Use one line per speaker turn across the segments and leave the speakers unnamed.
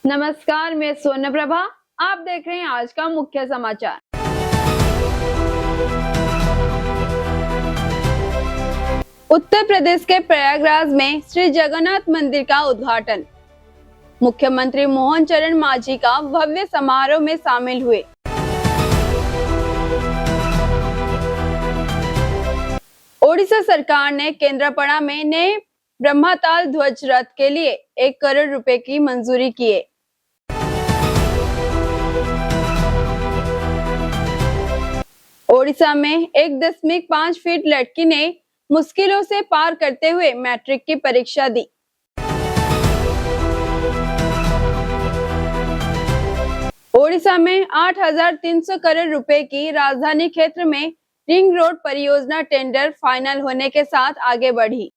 नमस्कार, मैं सोना प्रभा। आप देख रहे हैं आज का मुख्य समाचार। उत्तर प्रदेश के प्रयागराज में श्री जगन्नाथ मंदिर का उद्घाटन। मुख्यमंत्री मोहन चरण मांझी का भव्य समारोह में शामिल हुए। ओडिशा सरकार ने केंद्रापड़ा में नए ब्रह्मताल ध्वज रथ के लिए 1 करोड़ रुपए की मंजूरी की है। ओडिशा में 1.5 फीट लड़की ने मुश्किलों से पार करते हुए मैट्रिक की परीक्षा दी। ओडिशा में 8,300 करोड़ रुपए की राजधानी क्षेत्र में रिंग रोड परियोजना टेंडर फाइनल होने के साथ आगे बढ़ी।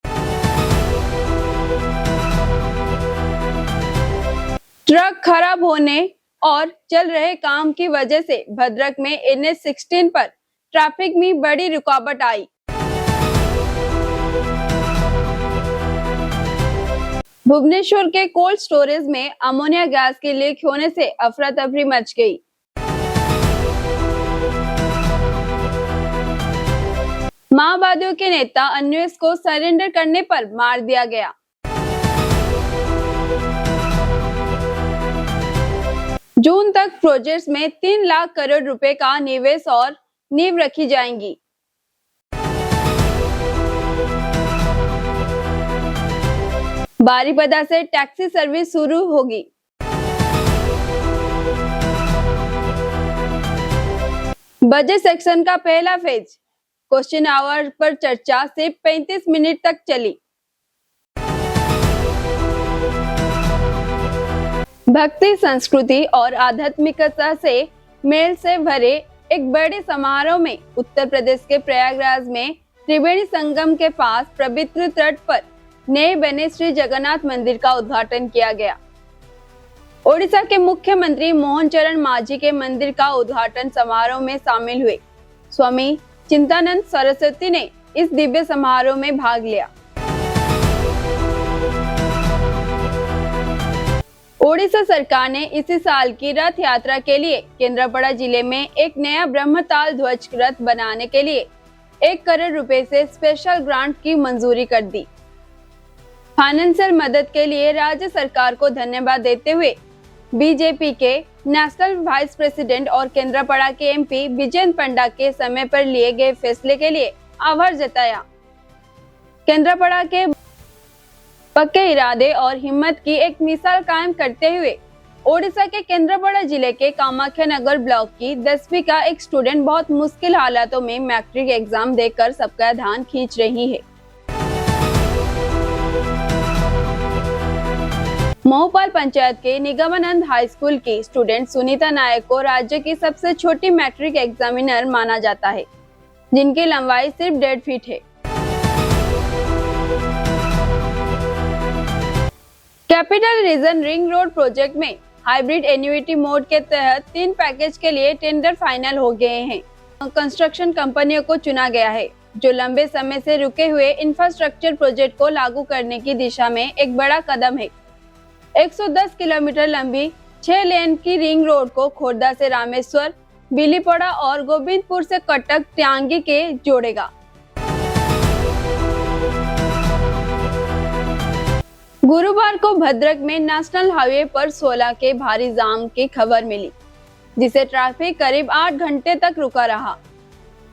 ट्रक खराब होने और चल रहे काम की वजह से भद्रक में NH-16 पर ट्रैफिक में बड़ी रुकावट आई। भुवनेश्वर के कोल्ड स्टोरेज में अमोनिया गैस के लीक होने से अफरा तफरी मच गई। माओवादियों के नेता अन्वेष को सरेंडर करने पर मार दिया गया। जून तक प्रोजेक्ट्स में 3 लाख करोड़ रुपए का निवेश और नींव रखी जाएंगी। बारीपदा से टैक्सी सर्विस शुरू होगी। बजट सेक्शन का पहला फेज क्वेश्चन आवर पर चर्चा सिर्फ 35 मिनट तक चली। भक्ति, संस्कृति और आध्यात्मिकता से मेल से भरे एक बड़े समारोह में उत्तर प्रदेश के प्रयागराज में त्रिवेणी संगम के पास पवित्र तट पर नए बने श्री जगन्नाथ मंदिर का उद्घाटन किया गया। ओडिशा के मुख्यमंत्री मोहन चरण मांझी के मंदिर का उद्घाटन समारोह में शामिल हुए। स्वामी चिंतानंद सरस्वती ने इस दिव्य समारोह में भाग लिया। ओडिशा सरकार ने इसी साल की रथ यात्रा के लिए केंद्रापड़ा जिले में एक नया ब्रह्मताल ध्वज रथ बनाने के लिए 1 करोड़ रुपए से स्पेशल ग्रांट की मंजूरी कर दी। फाइनेंशियल मदद के लिए राज्य सरकार को धन्यवाद देते हुए बीजेपी के नेशनल वाइस प्रेसिडेंट और केंद्रापड़ा के MP विजयेंद्र पंडा के समय पर लिए गए फैसले के लिए आभार जताया। केंद्रापड़ा के पक्के इरादे और हिम्मत की एक मिसाल कायम करते हुए ओडिशा के केंद्रापड़ा जिले के कामाख्या नगर ब्लॉक की 10वीं का एक स्टूडेंट बहुत मुश्किल हालातों में मैट्रिक एग्जाम देकर सबका ध्यान खींच रही है। मोहपाल पंचायत के निगमानंद हाई स्कूल की स्टूडेंट सुनीता नायक को राज्य की सबसे छोटी मैट्रिक एग्जामिनर माना जाता है, जिनकी लंबाई सिर्फ 1.5 फीट है। Capital region ring road project में हाइब्रिड एन्युइटी मोड के तहत 3 पैकेज के लिए टेंडर फाइनल हो गए हैं। कंस्ट्रक्शन कंपनियों को चुना गया है, जो लंबे समय से रुके हुए इंफ्रास्ट्रक्चर प्रोजेक्ट को लागू करने की दिशा में एक बड़ा कदम है। 110 किलोमीटर लंबी 6 लेन की रिंग रोड को खोर्धा से रामेश्वर, बिलीपड़ा और गोविंदपुर से कटक ट्यांगी के जोड़ेगा। गुरुवार को भद्रक में नेशनल हाईवे पर 16 के भारी जाम की खबर मिली, जिसे ट्रैफिक करीब 8 घंटे तक रुका रहा।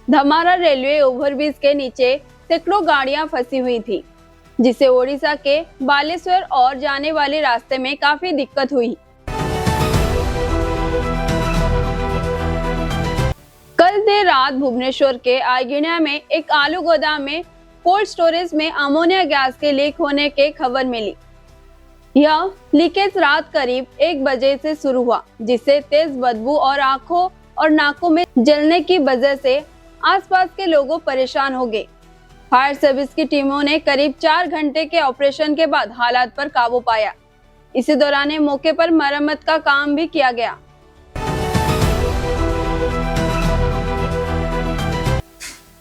धमारा रेलवे ओवरब्रिज के नीचे सैकड़ों गाड़ियां फंसी हुई थी, जिसे ओडिशा के बालेश्वर और जाने वाले रास्ते में काफी दिक्कत हुई। कल देर रात भुवनेश्वर के आइगिना में एक आलू गोदाम में कोल्ड स्टोरेज में अमोनिया गैस के लीक होने की खबर मिली। यह लीकेज रात करीब 1 बजे से शुरू हुआ, जिससे तेज बदबू और आंखों और नाकों में जलने की वजह से आसपास के लोग परेशान हो गए। फायर सर्विस की टीमों ने करीब 4 घंटे के ऑपरेशन के बाद हालात पर काबू पाया। इसी दौरान मौके पर मरम्मत का काम भी किया गया।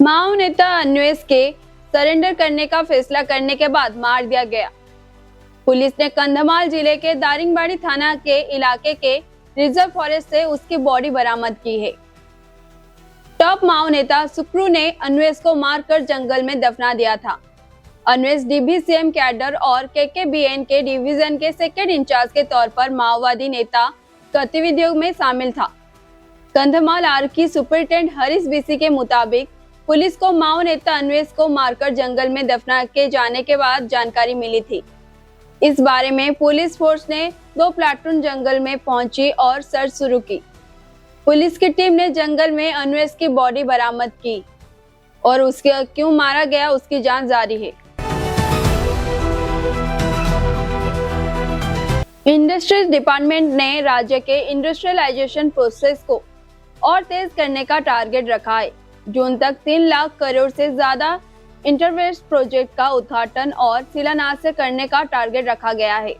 माओ नेता अन्वेष के सरेंडर करने का फैसला करने के बाद मार दिया गया। पुलिस ने कंधमाल जिले के दारिंगबाड़ी थाना के इलाके के रिजर्व फॉरेस्ट से उसकी बॉडी बरामद की है। टॉप माओ नेता सुक्रू ने अन्वेष को मारकर जंगल में दफना दिया था। अन्वेष DBCM कैडर और KKBN के डिवीजन के सेकेंड इंचार्ज के तौर पर माओवादी नेता गतिविधियों में शामिल था। कंधमाल आरक्षी सुपरिटेंडेंट हरीश BC के मुताबिक पुलिस को माओ नेता अन्वेष को मारकर जंगल में दफना के जाने के बाद जानकारी मिली थी। इस बारे में पुलिस फोर्स ने 2 प्लाटून जंगल में पहुंची और सर्च शुरू की। पुलिस की टीम ने जंगल में अन्वेष की बॉडी बरामद की और उसके क्यों मारा गया उसकी जांच जारी है। इंडस्ट्रीज डिपार्टमेंट ने राज्य के इंडस्ट्रियलाइजेशन प्रोसेस को और तेज करने का टारगेट रखा है। जून तक 3 लाख करोड़ से ज्यादा इंटरवेस्ट प्रोजेक्ट का उद्घाटन और शिलान्यास करने का टारगेट रखा गया है।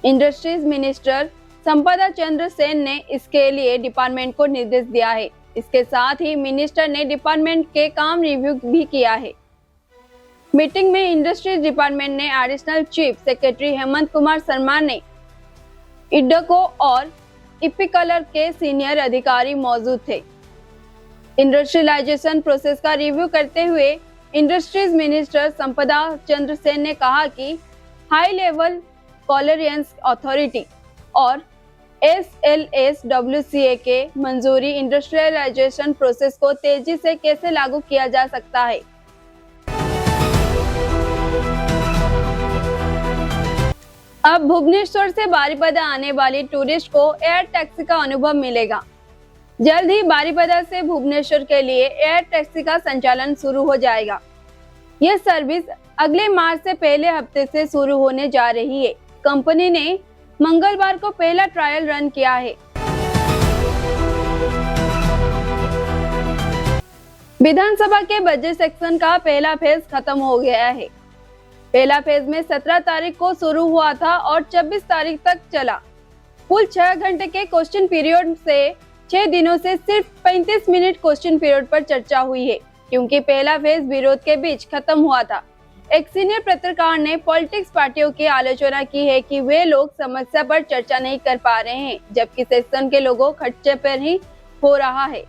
इंडस्ट्रीज मिनिस्टर संपदा चंद्र सेन ने इसके लिए डिपार्टमेंट को निर्देश दिया है। इसके साथ ही मिनिस्टर ने डिपार्टमेंट के काम रिव्यू भी किया है। मीटिंग में इंडस्ट्रीज डिपार्टमेंट ने additional chief secretary Hemant Kumar Sharma ने इडको और इपिकलर के सीनियर अधिकारी मौजूद थे। इंडस्ट्रियलाइजेशन प्रोसेस का रिव्यू करते हुए इंडस्ट्रीज मिनिस्टर संपदा चंद्र सेन ने कहा कि हाई लेवल टॉलरेंस अथॉरिटी और SLSWCA के मंजूरी इंडस्ट्रियलाइजेशन प्रोसेस को तेजी से कैसे लागू किया जा सकता है। अब भुवनेश्वर से बारिपदा आने वाली टूरिस्ट को एयर टैक्सी का अनुभव मिलेगा। जल्द ही बारिपदा से भुवनेश्वर के लिए एयर टैक्सी का संचालन शुरू हो जाएगा। यह सर्विस अगले मार्च से पहले हफ्ते से शुरू होने जा रही है। कंपनी ने मंगलवार को पहला ट्रायल रन किया है। विधानसभा के बजट सेक्शन का पहला फेज खत्म हो गया है। पहला फेज में 17 तारीख को शुरू हुआ था और 26 तारीख तक चला। कुल 6 घंटे के क्वेश्चन पीरियड से 6 दिनों से सिर्फ 35 मिनट क्वेश्चन पीरियड पर चर्चा हुई है, क्योंकि पहला फेज विरोध के बीच खत्म हुआ था। एक सीनियर पत्रकार ने पॉलिटिक्स पार्टियों की आलोचना की है कि वे लोग समस्या पर चर्चा नहीं कर पा रहे हैं, जबकि सेक्शन के लोगों खर्चे पर ही हो रहा है।